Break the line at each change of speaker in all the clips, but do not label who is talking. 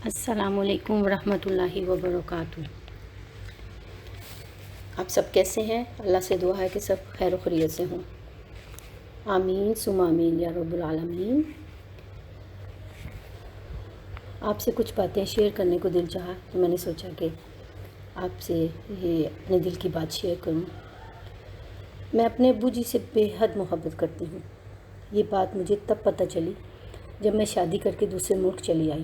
السلام علیکم ورحمۃ اللہ وبرکاتہ۔ آپ سب کیسے ہیں؟ اللہ سے دعا ہے کہ سب خیر و خیریت سے ہوں۔ آمین ثم آمین یا رب العالمین۔ آپ سے کچھ باتیں شیئر کرنے کو دل چاہا تو میں نے سوچا کہ آپ سے یہ اپنے دل کی بات شیئر کروں۔ میں اپنے ابو جی سے بے حد محبت کرتی ہوں۔ یہ بات مجھے تب پتہ چلی جب میں شادی کر کے دوسرے ملک چلی آئی۔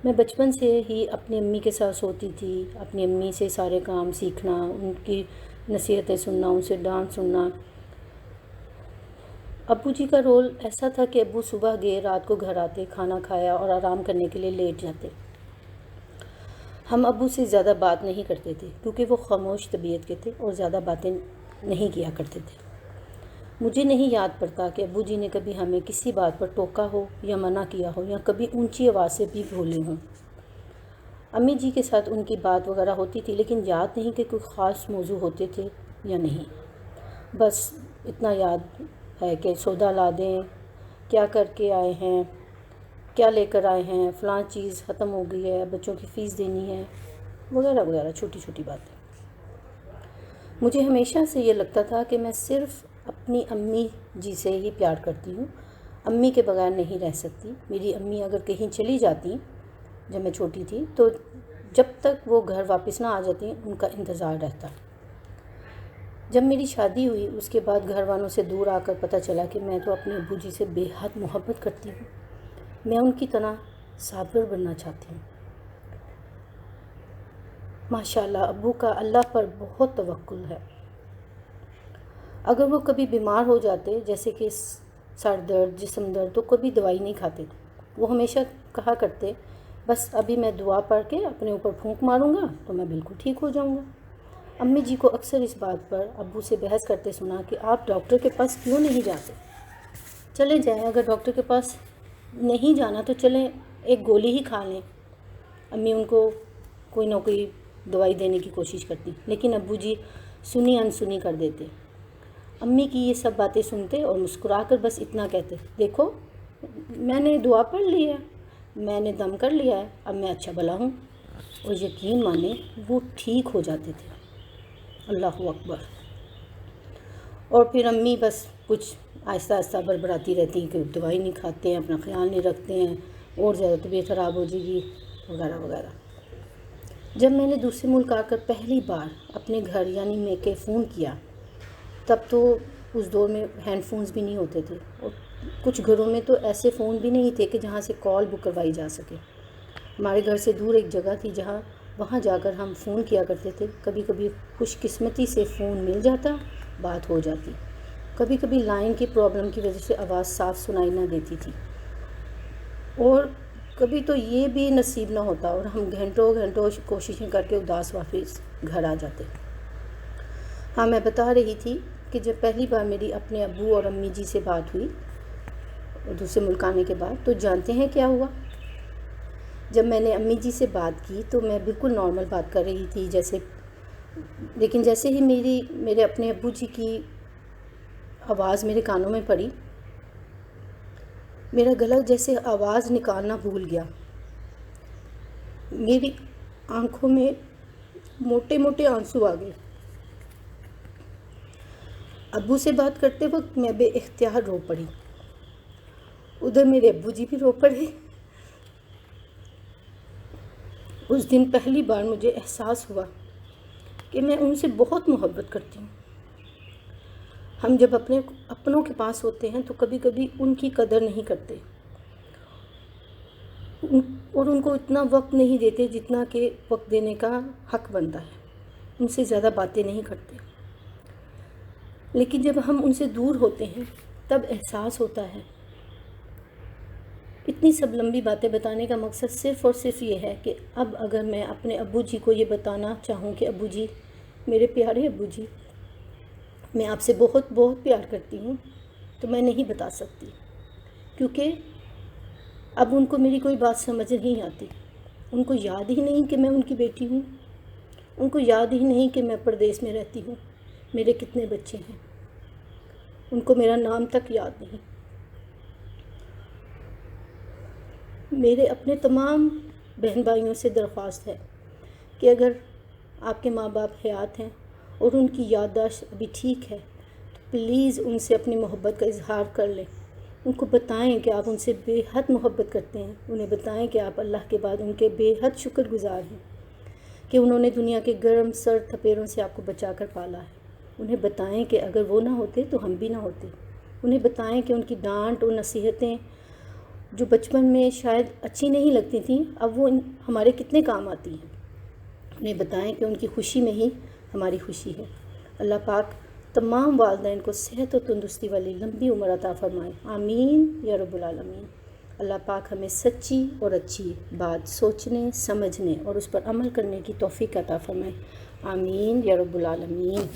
میں بچپن سے ہی اپنی امی کے ساتھ سوتی تھی، اپنی امی سے سارے کام سیکھنا، ان کی نصیحتیں سننا، ان سے ڈانٹ سننا۔ ابو جی کا رول ایسا تھا کہ ابو صبح گئے، رات کو گھر آتے، کھانا کھایا اور آرام کرنے کے لیے لیٹ جاتے۔ ہم ابو سے زیادہ بات نہیں کرتے تھے کیونکہ وہ خاموش طبیعت کے تھے اور زیادہ باتیں نہیں کیا کرتے تھے۔ مجھے نہیں یاد پڑتا کہ ابو جی نے کبھی ہمیں کسی بات پر ٹوکا ہو یا منع کیا ہو یا کبھی اونچی آواز سے بھی بولے ہوں۔ امی جی کے ساتھ ان کی بات وغیرہ ہوتی تھی، لیکن یاد نہیں کہ کوئی خاص موضوع ہوتے تھے یا نہیں۔ بس اتنا یاد ہے کہ سودا لا دیں، کیا کر کے آئے ہیں، کیا لے کر آئے ہیں، فلاں چیز ختم ہو گئی ہے، بچوں کی فیس دینی ہے، وغیرہ وغیرہ چھوٹی چھوٹی باتیں۔ مجھے ہمیشہ سے یہ لگتا تھا کہ میں صرف اپنی امی جی سے ہی پیار کرتی ہوں، امی کے بغیر نہیں رہ سکتی۔ میری امی اگر کہیں چلی جاتی جب میں چھوٹی تھی تو جب تک وہ گھر واپس نہ آ جاتی ان کا انتظار رہتا۔ جب میری شادی ہوئی اس کے بعد گھر والوں سے دور آ کر پتہ چلا کہ میں تو اپنے ابو جی سے بے حد محبت کرتی ہوں۔ میں ان کی طرح صابر بننا چاہتی ہوں۔ ماشاءاللہ ابو کا اللہ پر بہت توکل ہے۔ اگر وہ کبھی بیمار ہو جاتے، جیسے کہ سر درد، جسم درد، تو کبھی دوائی نہیں کھاتے تھے۔ وہ ہمیشہ کہا کرتے، بس ابھی میں دعا پڑھ کے اپنے اوپر پھونک ماروں گا تو میں بالکل ٹھیک ہو جاؤں گا۔ امی جی کو اکثر اس بات پر ابو سے بحث کرتے سنا کہ آپ ڈاکٹر کے پاس کیوں نہیں جاتے؟ چلے جائیں، اگر ڈاکٹر کے پاس نہیں جانا تو چلیں ایک گولی ہی کھا لیں۔ امی ان کو کوئی نہ کوئی دوائی دینے کی کوشش کرتی، لیکن ابو جی سنی انسنی کر دیتے۔ امی کی یہ سب باتیں سنتے اور مسکرا کر بس اتنا کہتے، دیکھو میں نے دعا پڑھ لی ہے، میں نے دم کر لیا ہے، اب میں اچھا بھلا ہوں۔ اور یقین مانے وہ ٹھیک ہو جاتے تھے۔ اللہ اکبر۔ اور پھر امی بس کچھ آہستہ آہستہ بڑبڑاتی رہتی ہیں کہ دوائی نہیں کھاتے ہیں، اپنا خیال نہیں رکھتے ہیں، اور زیادہ طبیعت خراب ہو جائے گی وغیرہ وغیرہ۔ جب میں نے دوسرے ملک آ کر پہلی بار اپنے گھر یعنی میکے فون کیا، تب تو اس دور میں ہینڈ فونز بھی نہیں ہوتے تھے، اور کچھ گھروں میں تو ایسے فون بھی نہیں تھے کہ جہاں سے کال بک کروائی جا سکے۔ ہمارے گھر سے دور ایک جگہ تھی وہاں جا کر ہم فون کیا کرتے تھے۔ کبھی کبھی خوش قسمتی سے فون مل جاتا، بات ہو جاتی۔ کبھی کبھی لائن کی پرابلم کی وجہ سے آواز صاف سنائی نہ دیتی تھی، اور کبھی تو یہ بھی نصیب نہ ہوتا اور ہم گھنٹوں گھنٹوں کوششیں کر کے اداس واپس گھر آ جاتے۔ ہاں، میں بتا رہی تھی کہ جب پہلی بار میری اپنے ابو اور امی جی سے بات ہوئی دوسرے ملک آنے کے بعد، تو جانتے ہیں کیا ہوا؟ جب میں نے امی جی سے بات کی تو میں بالکل نارمل بات کر رہی تھی لیکن جیسے ہی میرے اپنے ابو جی کی آواز میرے کانوں میں پڑی، میرا گلا جیسے آواز نکالنا بھول گیا۔ میری آنکھوں میں موٹے موٹے آنسو آ گئے۔ ابو سے بات کرتے وقت میں بے اختیار رو پڑی۔ ادھر میرے ابو جی بھی رو پڑے۔ اس دن پہلی بار مجھے احساس ہوا کہ میں ان سے بہت محبت کرتی ہوں۔ ہم جب اپنے اپنوں کے پاس ہوتے ہیں تو کبھی کبھی ان کی قدر نہیں کرتے اور ان کو اتنا وقت نہیں دیتے جتنا کہ وقت دینے کا حق بنتا ہے۔ ان سے زیادہ باتیں نہیں کرتے، لیکن جب ہم ان سے دور ہوتے ہیں تب احساس ہوتا ہے۔ اتنی سب لمبی باتیں بتانے کا مقصد صرف اور صرف یہ ہے کہ اب اگر میں اپنے ابو جی کو یہ بتانا چاہوں کہ ابو جی، میرے پیارے ابو جی، میں آپ سے بہت بہت پیار کرتی ہوں، تو میں نہیں بتا سکتی، کیونکہ اب ان کو میری کوئی بات سمجھ نہیں آتی۔ ان کو یاد ہی نہیں کہ میں ان کی بیٹی ہوں، ان کو یاد ہی نہیں کہ میں پردیس میں رہتی ہوں، میرے کتنے بچے ہیں، ان کو میرا نام تک یاد نہیں۔ میرے اپنے تمام بہن بھائیوں سے درخواست ہے کہ اگر آپ کے ماں باپ حیات ہیں اور ان کی یادداشت ابھی ٹھیک ہے تو پلیز ان سے اپنی محبت کا اظہار کر لیں. ان کو بتائیں کہ آپ ان سے بے حد محبت کرتے ہیں. انہیں بتائیں کہ آپ اللہ کے بعد ان کے بے حد شکر گزار ہیں کہ انہوں نے دنیا کے گرم سر تھپیڑوں سے آپ کو بچا کر پالا ہے. انہیں بتائیں کہ اگر وہ نہ ہوتے تو ہم بھی نہ ہوتے. انہیں بتائیں کہ ان کی ڈانٹ اور نصیحتیں جو بچپن میں شاید اچھی نہیں لگتی تھیں اب وہ ہمارے کتنے کام آتی ہیں. انہیں بتائیں کہ ان کی خوشی میں ہی ہماری خوشی ہے. اللہ پاک تمام والدین کو صحت و تندرستی والی لمبی عمر عطا فرمائے. آمین یا رب العالمین. اللہ پاک ہمیں سچی اور اچھی بات سوچنے، سمجھنے اور اس پر عمل کرنے کی توفیق عطا فرمائے. آمین یا رب العالمین.